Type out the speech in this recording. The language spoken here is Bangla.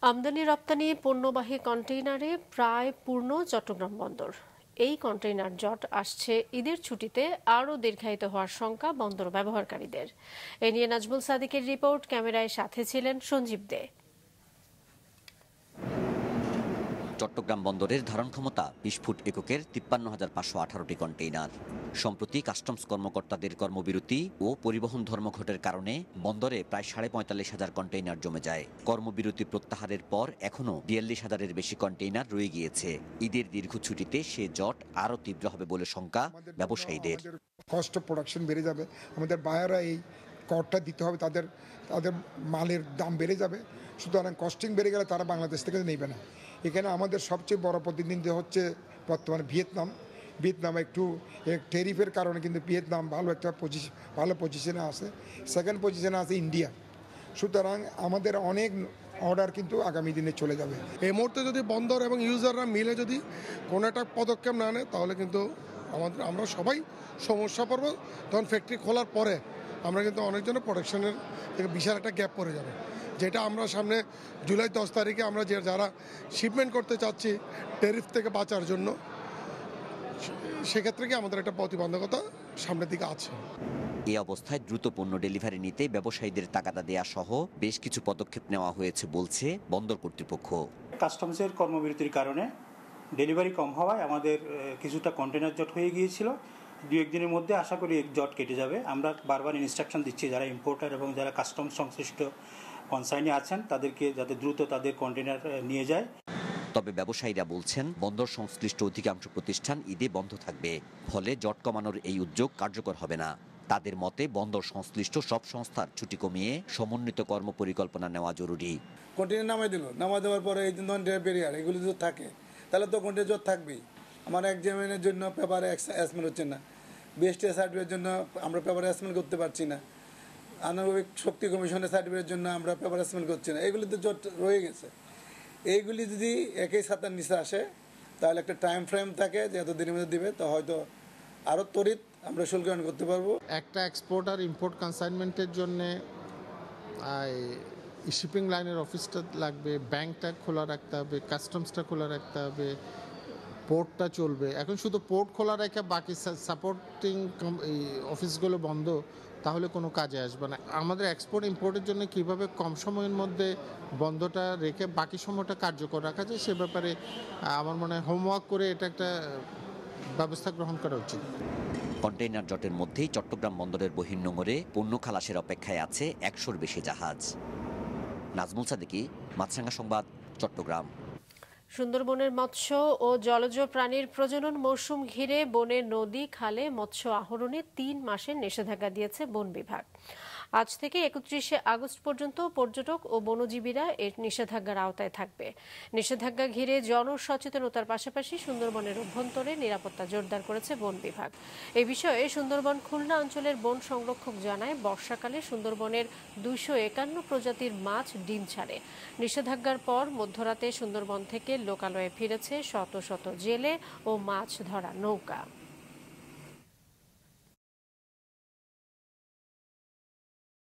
আমদানি রপ্তানি পণ্যবাহী কন্টেইনারে প্রায় পূর্ণ চট্টগ্রাম বন্দর। এই কন্টেইনার জট আসছে ঈদের ছুটিতে আরও দীর্ঘায়িত হওয়ার শঙ্কা বন্দর ব্যবহারকারীদের। এ নিয়ে নাজমুল সাদিকের রিপোর্ট, ক্যামেরায় সাথে ছিলেন সঞ্জীব দে। চট্টগ্রাম বন্দরের ধারণ ক্ষমতা ২০ ফুট এককের ৫৩,৫১৮টি কন্টেইনার। সম্প্রতি কাস্টমস কর্মকর্তাদের কর্মবিরতি ও পরিবহন ধর্মঘটের কারণে বন্দরে প্রায় ৪৫,০০০ কন্টেইনার জমে যায়। কর্মবিরতি প্রত্যাহারের পর এখনও ৪২,০০০-এর বেশি কন্টেইনার রয়ে গিয়েছে। ঈদের দীর্ঘ ছুটিতে সে জট আরও তীব্র হবে বলে শঙ্কা ব্যবসায়ীদের। কস্ট অফ প্রোডাকশন বেড়ে যাবে, আমাদের বায়াররা এই করটা দিতে হবে, তাদের মালের দাম বেড়ে যাবে। সুতরাং কস্টিং বেড়ে গেলে তারা বাংলাদেশ থেকে নেবে না। এখানে আমাদের সবচেয়ে বড় প্রতিদ্বন্দ্বী হচ্ছে বর্তমানে ভিয়েতনাম একটু ট্যারিফের কারণে কিন্তু ভিয়েতনাম ভালো পজিশনে আছে। সেকেন্ড পজিশনে আছে ইন্ডিয়া। সুতরাং আমাদের অনেক অর্ডার কিন্তু আগামী দিনে চলে যাবে। এই মুহূর্তে যদি বন্দর এবং ইউজাররা মিলে যদি কোনো একটা পদক্ষেপ না নেয় তাহলে কিন্তু আমরা সবাই সমস্যা পড়ব। তখন ফ্যাক্টরি খোলার পরে আমরা কিন্তু অনেকজনের প্রোডাকশনের থেকে বিশাল একটা গ্যাপ পড়ে যাবে, যেটা আমরা সামনে জুলাই 10 তারিখে আমরা যারা শিপমেন্ট করতে চাচ্ছি ট্যারিফ থেকে বাঁচার জন্য, সেক্ষেত্রে কি আমাদের একটা প্রতিবন্ধকতা সামনের দিকে আছে। এই অবস্থায় দ্রুত পণ্য ডেলিভারি নিতে ব্যবসায়ীদের তাগাদা দেয়া সহ বেশ কিছু পদক্ষেপ নেওয়া হয়েছে বলছে বন্দর কর্তৃপক্ষ। কাস্টমসের কর্মবিরতির কারণে ডেলিভারি কম হওয়ায় আমাদের কিছুটা কন্টেনার জট হয়ে গিয়েছিল। 2-1 দিনের মধ্যে আশা করি জট কেটে যাবে। আমরা বারবার ইনস্ট্রাকশন দিচ্ছি যারা ইম্পোর্টার এবং যারা কাস্টমস সংশ্লিষ্ট কনসাইনে আছেন তাদেরকে যাতে দ্রুত তাদের কন্টেনার নিয়ে যায়। তবে ব্যবসায়ীরা বলছেন বন্দর সংশ্লিষ্ট অধিকাংশ প্রতিষ্ঠান ঈদে বন্ধ থাকবে, ফলে জট কমানোর এই উদ্যোগ কার্যকর হবে না। তাদের মতে বন্দর সংশ্লিষ্ট সব সংস্থার ছুটি কমিয়ে সমন্বিত কর্মপরিকল্পনা নেওয়া জরুরি। কন্টেনার নামাই দেওয়ার পরে এই ধরনের ব্যারিয়ার এগুলো যদি থাকে তাহলে তো কন্টেনার জট থাকবেই। আমার এক্সামিনের জন্য পেপারে অ্যাসমেন্ট হচ্ছে না, বিএসটি সার্টিফিকেটের জন্য আমরা পেপারে অ্যাসমেন্ট করতে পারছি না, আণবিক শক্তি কমিশনের সার্টিফিকেটের জন্য আমরা পেপার অ্যাসমেন্ট করছি না। এগুলি তো জট রয়ে গেছে। এইগুলি যদি একই ছাতার নিচে আসে তাহলে একটা টাইম ফ্রেম থাকে যে এত দিনের মধ্যে দিবে, তো হয়তো আরও ত্বরিত আমরা শুল্কায়ন করতে পারবো। একটা এক্সপোর্ট আর ইম্পোর্ট কনসাইনমেন্টের জন্যে শিপিং লাইনের অফিসটা লাগবে, ব্যাংকটা খোলা রাখতে হবে, কাস্টমসটা খোলা রাখতে হবে, পোর্টটা চলবে। এখন শুধু পোর্ট খোলা রেখে বাকি সাপোর্টিং এই অফিসগুলো বন্ধ, তাহলে কোনো কাজে আসবে না। আমাদের এক্সপোর্ট ইম্পোর্টের জন্য কিভাবে কম সময়ের মধ্যে বন্ধটা রেখে বাকি সময়টা কার্যকর রাখা যায় সে ব্যাপারে আমার মনে হয় হোমওয়ার্ক করে এটা একটা ব্যবস্থা গ্রহণ করা উচিত। কন্টেইনার জটের মধ্যেই চট্টগ্রাম বন্দরের বহির্নোঙরে পণ্য খালাসের অপেক্ষায় আছে ১০০-র বেশি জাহাজ। নাজমুল সাদিকি, মাছরাঙা সংবাদ, চট্টগ্রাম। সুন্দরবনের মৎস্য ও জলজ প্রাণীর প্রজনন মৌসুম ঘিরে বনের নদী খালে মৎস্য আহরণে ৩ মাসের নিষেধাজ্ঞা দিয়েছে বন বিভাগ। আজ থেকে ৩১শে আগস্ট পর্যন্ত পর্যটক ও বনজীবীরা এর নিষেধাজ্ঞার আওতায় থাকবে। নিষেধাজ্ঞা ঘিরে জনসচেতনতার পাশাপাশি সুন্দরবনের অভ্যন্তরে নিরাপত্তা জোরদার করেছে বন বিভাগ। এ বিষয়ে সুন্দরবন খুলনা অঞ্চলের বন সংরক্ষক জানায়, বর্ষাকালে সুন্দরবনের ২৫১ প্রজাতির মাছ ডিম ছাড়ে। নিষেধাজ্ঞার পর মধ্যরাতে সুন্দরবন থেকে লোকালয়ে ফিরেছে শত শত জেলে ও মাছ ধরা নৌকা।